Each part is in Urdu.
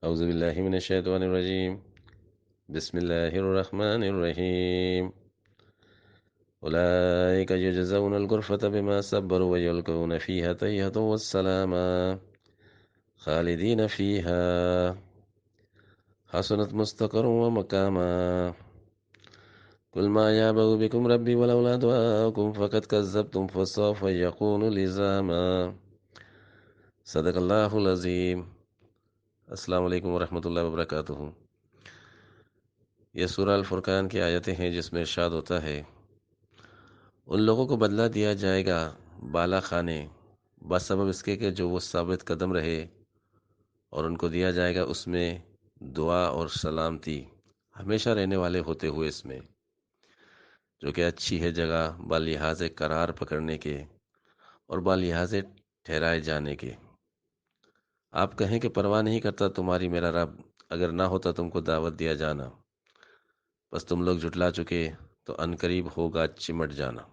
اعوذ باللہ من الشیطان الرجیم، بسم اللہ الرحمن الرحیم۔ اولئک یجزون الغرفة بما صبروا ویلقون فیہا تحیۃ والسلاما خالدین فیہا حسنت مستقرا ومقاما قل ما یعبأ بکم ربی ولولا دعاؤکم فقد کذبتم فسوف یکون لزاما۔ صدق اللہ العظیم۔ السلام علیکم ورحمۃ اللہ وبرکاتہ۔ یہ سورہ الفرقان کی آیتیں ہیں جس میں ارشاد ہوتا ہے، ان لوگوں کو بدلہ دیا جائے گا بالا خانے بسبب اس کے کہ جو وہ ثابت قدم رہے، اور ان کو دیا جائے گا اس میں دعا اور سلامتی ہمیشہ رہنے والے ہوتے ہوئے، اس میں جو کہ اچھی ہے جگہ بالحاظ قرار پکڑنے کے اور بالحاظ ٹھہرائے جانے کے۔ آپ کہیں کہ پرواہ نہیں کرتا تمہاری میرا رب، اگر نہ ہوتا تم کو دعوت دیا جانا، بس تم لوگ جھٹلا چکے تو عنقریب ہوگا چمٹ جانا۔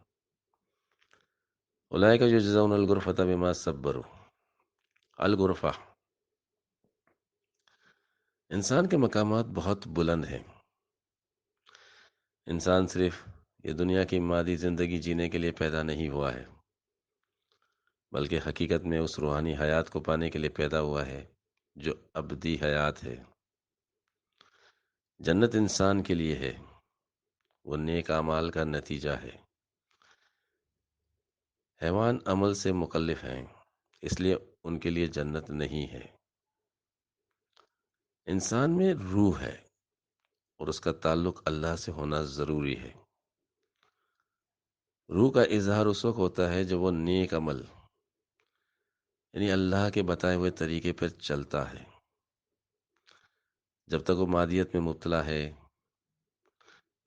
اولئک یجزون الغرفۃ بما صبروا۔ الغرفہ، انسان کے مقامات بہت بلند ہیں۔ انسان صرف یہ دنیا کی مادی زندگی جینے کے لیے پیدا نہیں ہوا ہے، بلکہ حقیقت میں اس روحانی حیات کو پانے کے لیے پیدا ہوا ہے جو ابدی حیات ہے۔ جنت انسان کے لیے ہے، وہ نیک اعمال کا نتیجہ ہے۔ حیوان عمل سے مکلف ہیں، اس لیے ان کے لیے جنت نہیں ہے۔ انسان میں روح ہے اور اس کا تعلق اللہ سے ہونا ضروری ہے۔ روح کا اظہار اس وقت ہوتا ہے جب وہ نیک عمل، یعنی اللہ کے بتائے ہوئے طریقے پر چلتا ہے۔ جب تک وہ مادیت میں مبتلا ہے،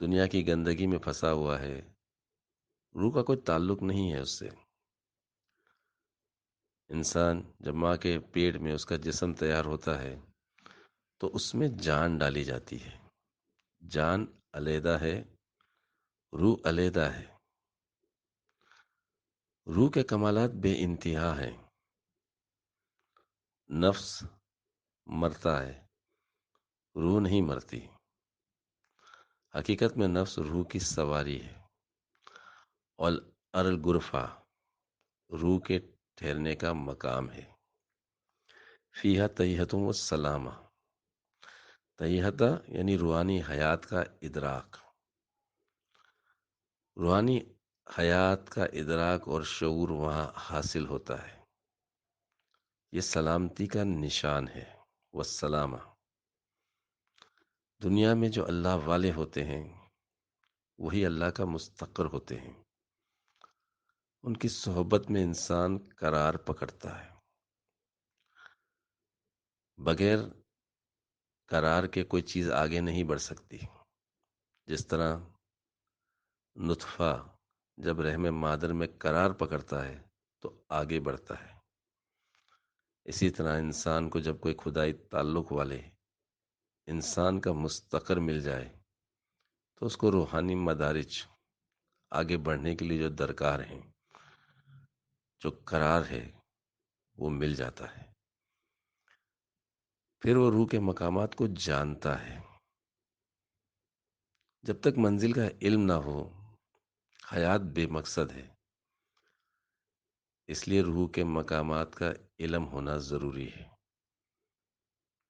دنیا کی گندگی میں پھنسا ہوا ہے، روح کا کوئی تعلق نہیں ہے اس سے۔ انسان جب ماں کے پیٹ میں اس کا جسم تیار ہوتا ہے تو اس میں جان ڈالی جاتی ہے۔ جان علیحدہ ہے، روح علیحدہ ہے۔ روح کے کمالات بے انتہا ہیں۔ نفس مرتا ہے، روح نہیں مرتی۔ حقیقت میں نفس روح کی سواری ہے، اور الغرفہ روح کے ٹھہرنے کا مقام ہے۔ فیہا تحیۃ والسلامہ، تحیۃ یعنی روحانی حیات کا ادراک، روحانی حیات کا ادراک اور شعور وہاں حاصل ہوتا ہے۔ یہ سلامتی کا نشان ہے۔ والسلامہ، دنیا میں جو اللہ والے ہوتے ہیں وہی اللہ کا مستقر ہوتے ہیں۔ ان کی صحبت میں انسان قرار پکڑتا ہے۔ بغیر قرار کے کوئی چیز آگے نہیں بڑھ سکتی۔ جس طرح نطفہ جب رحم مادر میں قرار پکڑتا ہے تو آگے بڑھتا ہے، اسی طرح انسان کو جب کوئی خدائی تعلق والے انسان کا مستقر مل جائے تو اس کو روحانی مدارج آگے بڑھنے کے لیے جو درکار ہیں، جو قرار ہے، وہ مل جاتا ہے۔ پھر وہ روح کے مقامات کو جانتا ہے۔ جب تک منزل کا علم نہ ہو، حیات بے مقصد ہے۔ اس لیے روح کے مقامات کا علم ہونا ضروری ہے۔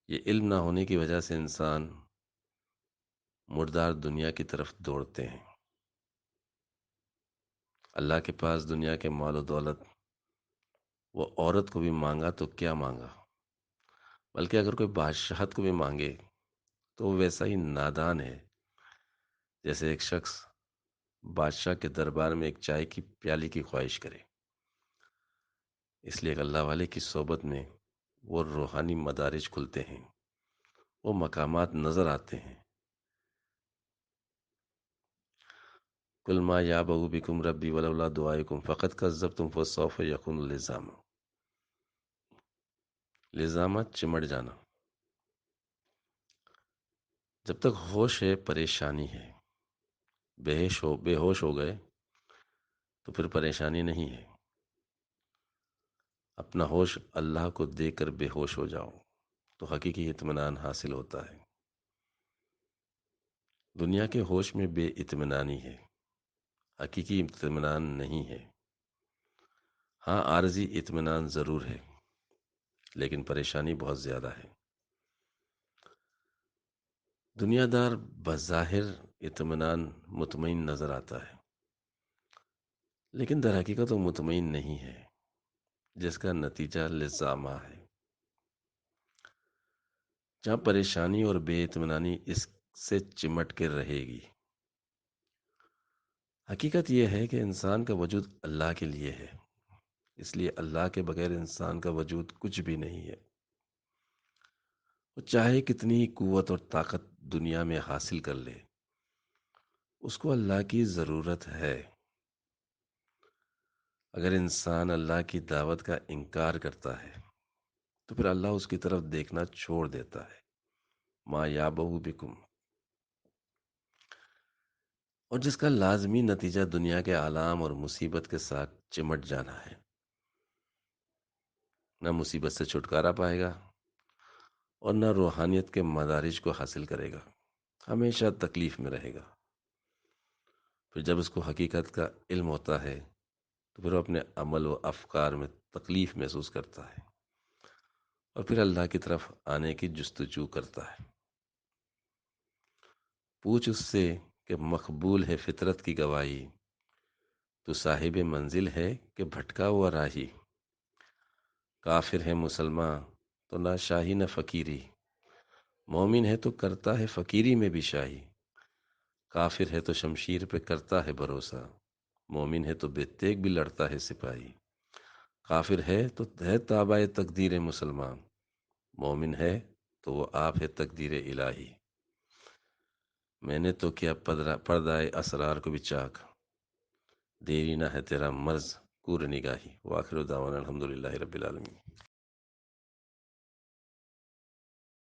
یہ علم نہ ہونے کی وجہ سے انسان مردار دنیا کی طرف دوڑتے ہیں۔ اللہ کے پاس دنیا کے مال و دولت، وہ عورت کو بھی مانگا تو کیا مانگا، بلکہ اگر کوئی بادشاہت کو بھی مانگے تو وہ ویسا ہی نادان ہے جیسے ایک شخص بادشاہ کے دربار میں ایک چائے کی پیالی کی خواہش کرے۔ اس لیے اللہ والے کی صحبت میں وہ روحانی مدارج کھلتے ہیں، وہ مقامات نظر آتے ہیں۔ قل ما یعبأ بکم ربی ولولا دعائکم فقد کذبتم فسوف یکون لزاما۔ لزاما چمٹ جانا۔ جب تک ہوش ہے پریشانی ہے۔ بے ہوش ہو گئے تو پھر پریشانی نہیں ہے۔ اپنا ہوش اللہ کو دے کر بے ہوش ہو جاؤ تو حقیقی اطمینان حاصل ہوتا ہے۔ دنیا کے ہوش میں بے اطمینانی ہے، حقیقی اطمینان نہیں ہے۔ ہاں، عارضی اطمینان ضرور ہے، لیکن پریشانی بہت زیادہ ہے۔ دنیا دار بظاہر اطمینان مطمئن نظر آتا ہے، لیکن در حقیقت وہ مطمئن نہیں ہے، جس کا نتیجہ لزامہ ہے۔ جہاں پریشانی اور بے اطمینانی اس سے چمٹ کے رہے گی۔ حقیقت یہ ہے کہ انسان کا وجود اللہ کے لیے ہے، اس لیے اللہ کے بغیر انسان کا وجود کچھ بھی نہیں ہے۔ وہ چاہے کتنی ہی قوت اور طاقت دنیا میں حاصل کر لے، اس کو اللہ کی ضرورت ہے۔ اگر انسان اللہ کی دعوت کا انکار کرتا ہے تو پھر اللہ اس کی طرف دیکھنا چھوڑ دیتا ہے۔ ما یعبؤ بکم، اور جس کا لازمی نتیجہ دنیا کے آلام اور مصیبت کے ساتھ چمٹ جانا ہے، نہ مصیبت سے چھٹکارا پائے گا اور نہ روحانیت کے مدارج کو حاصل کرے گا، ہمیشہ تکلیف میں رہے گا۔ پھر جب اس کو حقیقت کا علم ہوتا ہے تو پھر وہ اپنے عمل و افکار میں تکلیف محسوس کرتا ہے اور پھر اللہ کی طرف آنے کی جستجو کرتا ہے۔ پوچھ اس سے کہ مقبول ہے فطرت کی گواہی، تو صاحب منزل ہے کہ بھٹکا ہوا راہی۔ کافر ہے مسلمان تو نہ شاہی نہ فقیری، مومن ہے تو کرتا ہے فقیری میں بھی شاہی۔ کافر ہے تو شمشیر پہ کرتا ہے بھروسہ، مومن ہے تو بے تیغ بھی لڑتا ہے سپاہی۔ کافر ہے تو ہے تابع تقدیر مسلمان، مومن ہے تو وہ آپ ہے تقدیر الہی۔ میں نے تو کیا پردہ اسرار کو بھی چاک، دیری نہ ہے تیرا مرض کور نگاہی۔ وآخر دعوانا الحمدللہ رب العالمین۔